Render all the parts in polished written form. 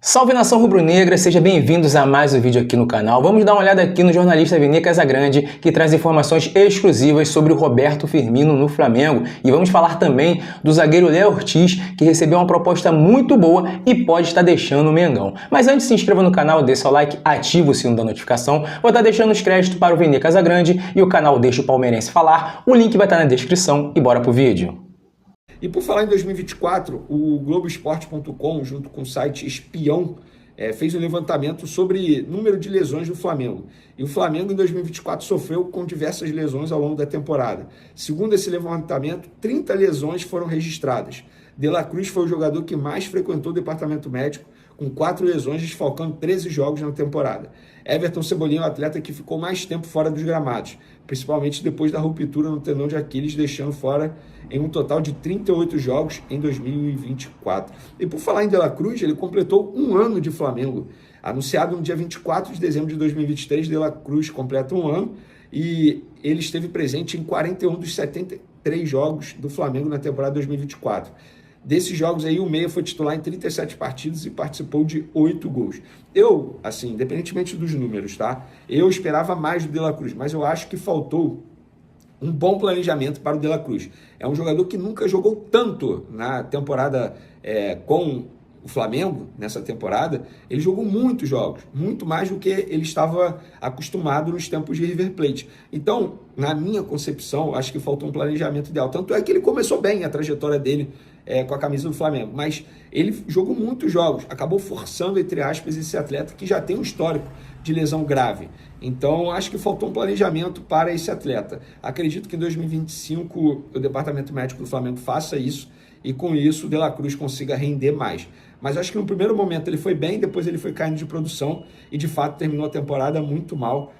Salve nação rubro-negra, sejam bem-vindos a mais um vídeo aqui no canal. Vamos dar uma olhada aqui no jornalista Vini Casagrande, que traz informações exclusivas sobre o Roberto Firmino no Flamengo. E vamos falar também do zagueiro Léo Ortiz, que recebeu uma proposta muito boa e pode estar deixando o Mengão. Mas antes, se inscreva no canal, dê seu like, ative o sino da notificação. Vou estar deixando os créditos para o Vini Casagrande e o canal Deixa o Palmeirense Falar. O link vai estar na descrição e bora pro vídeo. E por falar em 2024, o Globoesporte.com, junto com o site Espião, fez um levantamento sobre número de lesões do Flamengo. E o Flamengo em 2024 sofreu com diversas lesões ao longo da temporada. Segundo esse levantamento, 30 lesões foram registradas. De La Cruz foi o jogador que mais frequentou o departamento médico, com 4 lesões, desfalcando 13 jogos na temporada. Everton Cebolinha é o atleta que ficou mais tempo fora dos gramados, principalmente depois da ruptura no tendão de Aquiles, deixando fora em um total de 38 jogos em 2024. E por falar em De La Cruz, ele completou um ano de Flamengo. Anunciado no dia 24 de dezembro de 2023, De La Cruz completa um ano e ele esteve presente em 41 dos 73 jogos do Flamengo na temporada 2024. Desses jogos aí, o meia foi titular em 37 partidas e participou de 8 gols. Eu, assim, independentemente dos números, tá? Eu esperava mais do De La Cruz, mas eu acho que faltou um bom planejamento para o De La Cruz. É um jogador que nunca jogou tanto na temporada com o Flamengo, nessa temporada. Ele jogou muitos jogos, muito mais do que ele estava acostumado nos tempos de River Plate. Então, na minha concepção, acho que faltou um planejamento ideal. Tanto é que ele começou bem a trajetória dele com a camisa do Flamengo, mas ele jogou muitos jogos, acabou forçando, entre aspas, esse atleta que já tem um histórico de lesão grave. Então, acho que faltou um planejamento para esse atleta. Acredito que em 2025 o departamento médico do Flamengo faça isso e com isso o De La Cruz consiga render mais. Mas acho que no primeiro momento ele foi bem, depois ele foi caindo de produção e de fato terminou a temporada muito mal.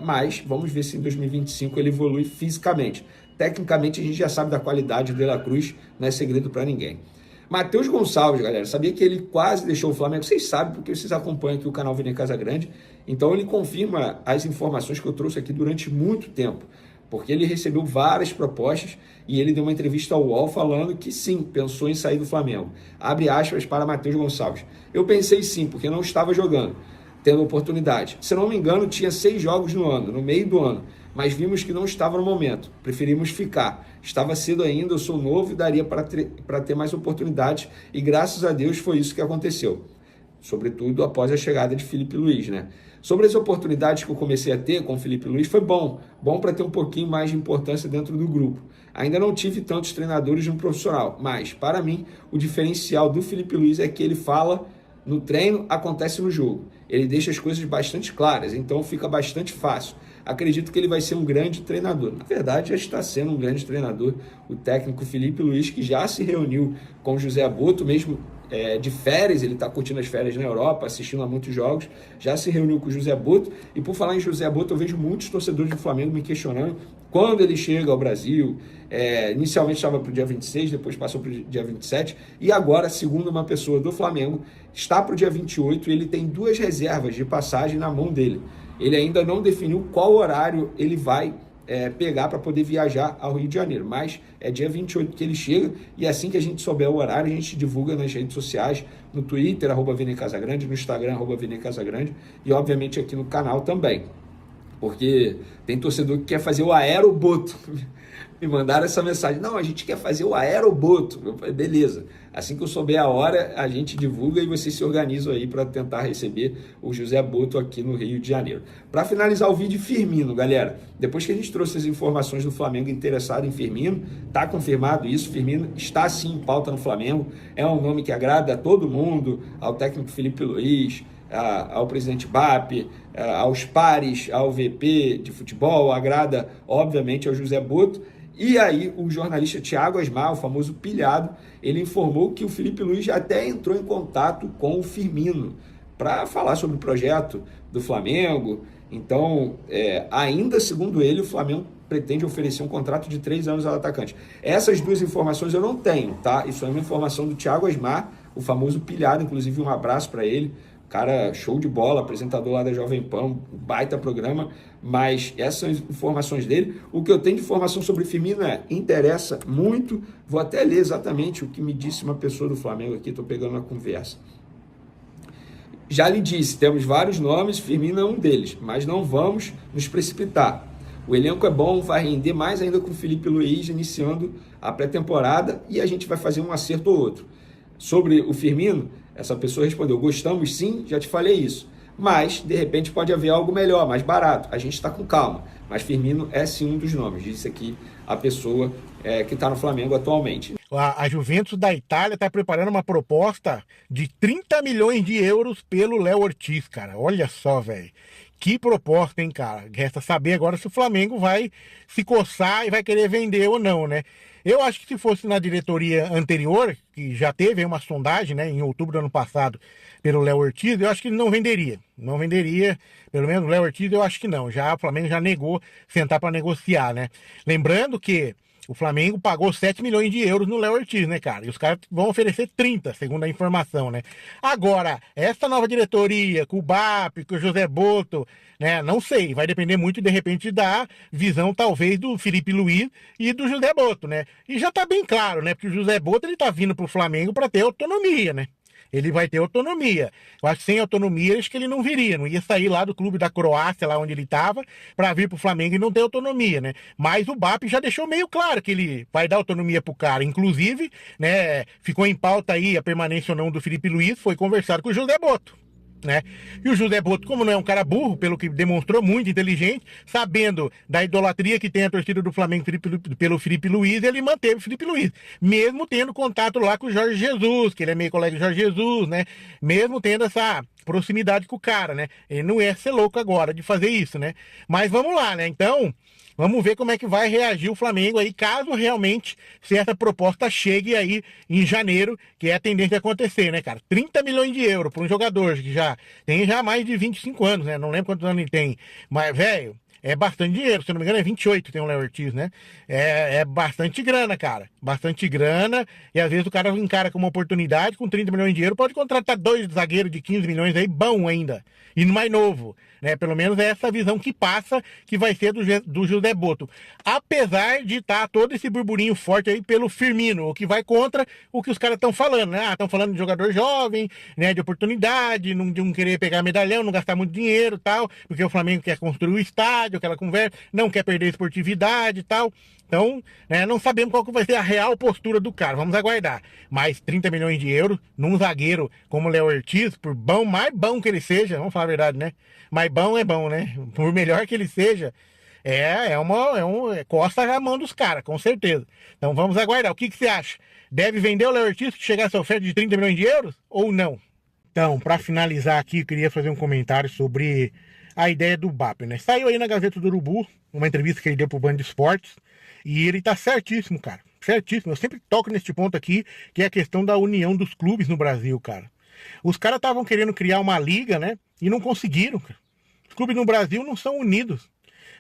Mas vamos ver se em 2025 ele evolui fisicamente. Tecnicamente a gente já sabe da qualidade do De La Cruz, não é segredo para ninguém. Matheus Gonçalves, galera, sabia que ele quase deixou o Flamengo? Vocês sabem porque vocês acompanham aqui o canal Vini Casagrande. Então ele confirma as informações que eu trouxe aqui durante muito tempo, porque ele recebeu várias propostas e ele deu uma entrevista ao UOL falando que sim, pensou em sair do Flamengo. Abre aspas para Matheus Gonçalves. Eu pensei sim, porque não estava jogando, tendo oportunidade. Se não me engano, tinha 6 jogos no ano, no meio do ano, mas vimos que não estava no momento. Preferimos ficar. Estava cedo ainda, eu sou novo e daria para ter mais oportunidades e graças a Deus foi isso que aconteceu. Sobretudo após a chegada de Felipe Luiz, né? Sobre as oportunidades que eu comecei a ter com o Felipe Luiz, foi bom para ter um pouquinho mais de importância dentro do grupo. Ainda não tive tantos treinadores no profissional, mas para mim o diferencial do Felipe Luiz é que ele fala no treino, acontece no jogo. Ele deixa as coisas bastante claras, então fica bastante fácil. Acredito que ele vai ser um grande treinador. Na verdade, já está sendo um grande treinador. O técnico Felipe Luiz, que já se reuniu com o José Aboto, mesmo de férias, ele está curtindo as férias na Europa, assistindo a muitos jogos, já se reuniu com o José Aboto. E por falar em José Aboto, eu vejo muitos torcedores do Flamengo me questionando quando ele chega ao Brasil. Inicialmente estava para o dia 26, depois passou para o dia 27, e agora, segundo uma pessoa do Flamengo, está para o dia 28 e ele tem 2 reservas de passagem na mão dele. Ele ainda não definiu qual horário ele vai pegar para poder viajar ao Rio de Janeiro, mas é dia 28 que ele chega e assim que a gente souber o horário, a gente divulga nas redes sociais, no Twitter, @Vini Casagrande, no Instagram, @Vini Casagrande e obviamente aqui no canal também, porque tem torcedor que quer fazer o aeroboto. Me mandaram essa mensagem, não, a gente quer fazer o aeroboto. Eu falei, beleza, assim que eu souber a hora, a gente divulga e vocês se organizam aí para tentar receber o José Boto aqui no Rio de Janeiro. Para finalizar o vídeo, Firmino, galera, depois que a gente trouxe as informações do Flamengo interessado em Firmino, tá confirmado isso, Firmino está sim em pauta no Flamengo, é um nome que agrada a todo mundo, ao técnico Felipe Luiz, ao presidente BAP, aos pares, ao VP de futebol, agrada obviamente ao José Boto. E aí o jornalista Thiago Asmar, o famoso pilhado, ele informou que o Felipe Luiz já até entrou em contato com o Firmino para falar sobre o projeto do Flamengo. Então, ainda segundo ele, o Flamengo pretende oferecer um contrato de 3 anos ao atacante. Essas 2 informações eu não tenho, tá? Isso é uma informação do Thiago Asmar, o famoso pilhado, inclusive um abraço para ele. Cara, show de bola, apresentador lá da Jovem Pan, baita programa, mas essas informações dele, o que eu tenho de informação sobre Firmino interessa muito, vou até ler exatamente o que me disse uma pessoa do Flamengo aqui, estou pegando uma conversa. Já lhe disse, temos vários nomes, Firmino é um deles, mas não vamos nos precipitar. O elenco é bom, vai render mais ainda com o Filipe Luís iniciando a pré-temporada e a gente vai fazer um acerto ou outro. Sobre o Firmino, essa pessoa respondeu, gostamos sim, já te falei isso, mas de repente pode haver algo melhor, mais barato, a gente está com calma, mas Firmino é sim um dos nomes, disse aqui a pessoa que está no Flamengo atualmente. A Juventus da Itália está preparando uma proposta de 30 milhões de euros pelo Léo Ortiz, cara. Olha só, velho. Que proposta, hein, cara? Resta saber agora se o Flamengo vai se coçar e vai querer vender ou não, né? Eu acho que se fosse na diretoria anterior, que já teve uma sondagem, né, em outubro do ano passado, pelo Léo Ortiz, eu acho que ele não venderia. Não venderia, pelo menos o Léo Ortiz eu acho que não. Já o Flamengo já negou sentar para negociar, né? Lembrando que o Flamengo pagou 7 milhões de euros no Léo Ortiz, né, cara? E os caras vão oferecer 30, segundo a informação, né? Agora, essa nova diretoria, com o BAP, com o José Boto, né? Não sei, vai depender muito, de repente, da visão, talvez, do Filipe Luís e do José Boto, né? E já tá bem claro, né? Porque o José Boto, ele tá vindo pro Flamengo para ter autonomia, né? Ele vai ter autonomia. Eu acho que sem autonomia, acho que ele não viria. Não ia sair lá do clube da Croácia, lá onde ele estava, para vir pro Flamengo e não ter autonomia, né? Mas o BAP já deixou meio claro que ele vai dar autonomia pro cara. Inclusive, né, ficou em pauta aí a permanência ou não do Filipe Luís, foi conversado com o José Boto, né? E o José Boto, como não é um cara burro, pelo que demonstrou, muito inteligente, sabendo da idolatria que tem a torcida do Flamengo pelo Filipe Luís, ele manteve o Filipe Luís, mesmo tendo contato lá com o Jorge Jesus, que ele é meio colega de Jorge Jesus, né? Mesmo tendo essa proximidade com o cara, né? Ele não ia ser louco agora de fazer isso, né? Mas vamos lá, né? Então, vamos ver como é que vai reagir o Flamengo aí, caso realmente se essa proposta chegue aí em janeiro, que é a tendência a acontecer, né, cara? 30 milhões de euros para um jogador que já tem mais de 25 anos, né? Não lembro quantos anos ele tem, mas, velho, é bastante dinheiro, se não me engano é 28, tem o Léo Ortiz, né? É bastante grana, cara. Bastante grana, e às vezes o cara encara como uma oportunidade, com 30 milhões de euros, pode contratar 2 zagueiros de 15 milhões aí, bom ainda, e mais novo, né? Pelo menos é essa visão que passa, que vai ser do José Boto. Apesar de estar todo esse burburinho forte aí pelo Firmino, o que vai contra o que os caras estão falando, né? Estão falando de jogador jovem, né? De oportunidade, de não querer pegar medalhão, não gastar muito dinheiro e tal, porque o Flamengo quer construir o estádio, aquela conversa, não quer perder esportividade e tal. Então, né, não sabemos qual que vai ser a real postura do cara, vamos aguardar. Mas 30 milhões de euros num zagueiro como o Léo Ortiz, por bom, mais bom que ele seja, vamos falar a verdade, né? Mas bom é bom, né? Por melhor que ele seja, costa a mão dos caras, com certeza. Então vamos aguardar. O que você acha? Deve vender o Léo Ortiz que chegar essa oferta de 30 milhões de euros ou não? Então, para finalizar aqui, eu queria fazer um comentário sobre a ideia do BAP, né? Saiu aí na Gazeta do Urubu, uma entrevista que ele deu pro Band Esportes, e ele tá certíssimo, cara. Certíssimo. Eu sempre toco neste ponto aqui, que é a questão da união dos clubes no Brasil, cara. Os caras estavam querendo criar uma liga, né? E não conseguiram, cara. Os clubes no Brasil não são unidos.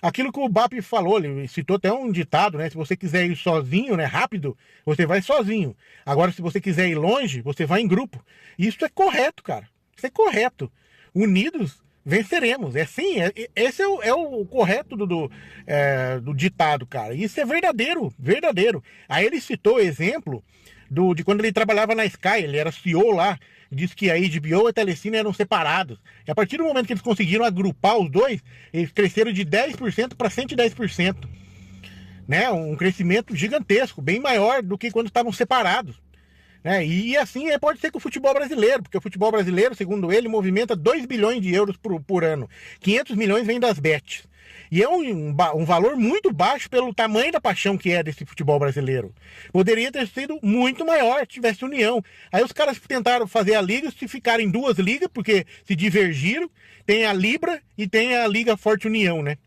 Aquilo que o BAP falou, ele citou até um ditado, né? Se você quiser ir sozinho, né? Rápido, você vai sozinho. Agora, se você quiser ir longe, você vai em grupo. Isso é correto, cara. Isso é correto. Unidos, venceremos. Esse é o correto do ditado, cara. Isso é verdadeiro, verdadeiro. Aí ele citou o exemplo de quando ele trabalhava na Sky, ele era CEO lá, disse que a HBO e a Telecine eram separados. E a partir do momento que eles conseguiram agrupar os dois, eles cresceram de 10% para 110%. Né? Um crescimento gigantesco, bem maior do que quando estavam separados. Né? E assim pode ser com o futebol brasileiro, porque o futebol brasileiro, segundo ele, movimenta 2 bilhões de euros por ano. 500 milhões vem das bets. E é um valor muito baixo pelo tamanho da paixão que é desse futebol brasileiro. Poderia ter sido muito maior se tivesse união. Aí os caras tentaram fazer a liga, se ficarem 2 ligas, porque se divergiram. Tem a Libra e tem a Liga Forte União, né?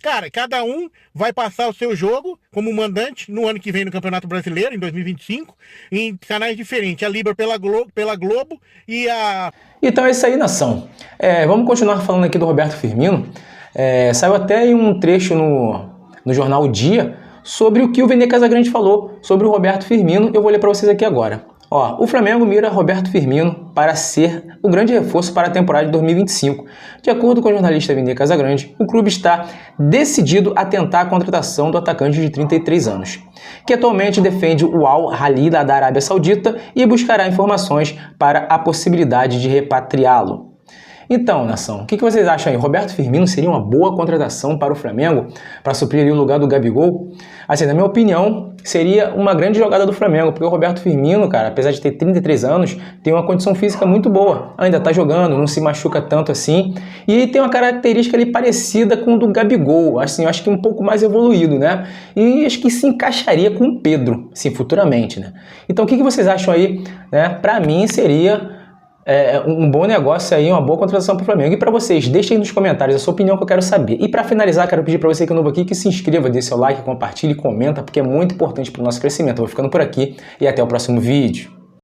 Cara, cada um vai passar o seu jogo como mandante no ano que vem no Campeonato Brasileiro, em 2025, em canais diferentes. A Libra pela Globo e a... Então é isso aí, nação. Vamos continuar falando aqui do Roberto Firmino. Saiu até em um trecho no jornal O Dia sobre o que o Vene Casagrande falou sobre o Roberto Firmino. Eu vou ler para vocês aqui agora. O Flamengo mira Roberto Firmino para ser o grande reforço para a temporada de 2025. De acordo com o jornalista Vene Casagrande, o clube está decidido a tentar a contratação do atacante de 33 anos, que atualmente defende o Al Hilal da Arábia Saudita e buscará informações para a possibilidade de repatriá-lo. Então, nação, o que vocês acham aí? Roberto Firmino seria uma boa contratação para o Flamengo, para suprir ali o lugar do Gabigol? Assim, na minha opinião, seria uma grande jogada do Flamengo, porque o Roberto Firmino, cara, apesar de ter 33 anos, tem uma condição física muito boa. Ainda tá jogando, não se machuca tanto assim, e tem uma característica ali parecida com o do Gabigol, assim, eu acho que um pouco mais evoluído, né? E acho que se encaixaria com o Pedro, assim, futuramente, né? Então, o que vocês acham aí, né? Para mim, seria um bom negócio aí, uma boa contratação para o Flamengo. E para vocês, deixem aí nos comentários a sua opinião que eu quero saber. E para finalizar, quero pedir para você que é novo aqui, que se inscreva, dê seu like, compartilhe, comenta, porque é muito importante para o nosso crescimento. Eu vou ficando por aqui e até o próximo vídeo.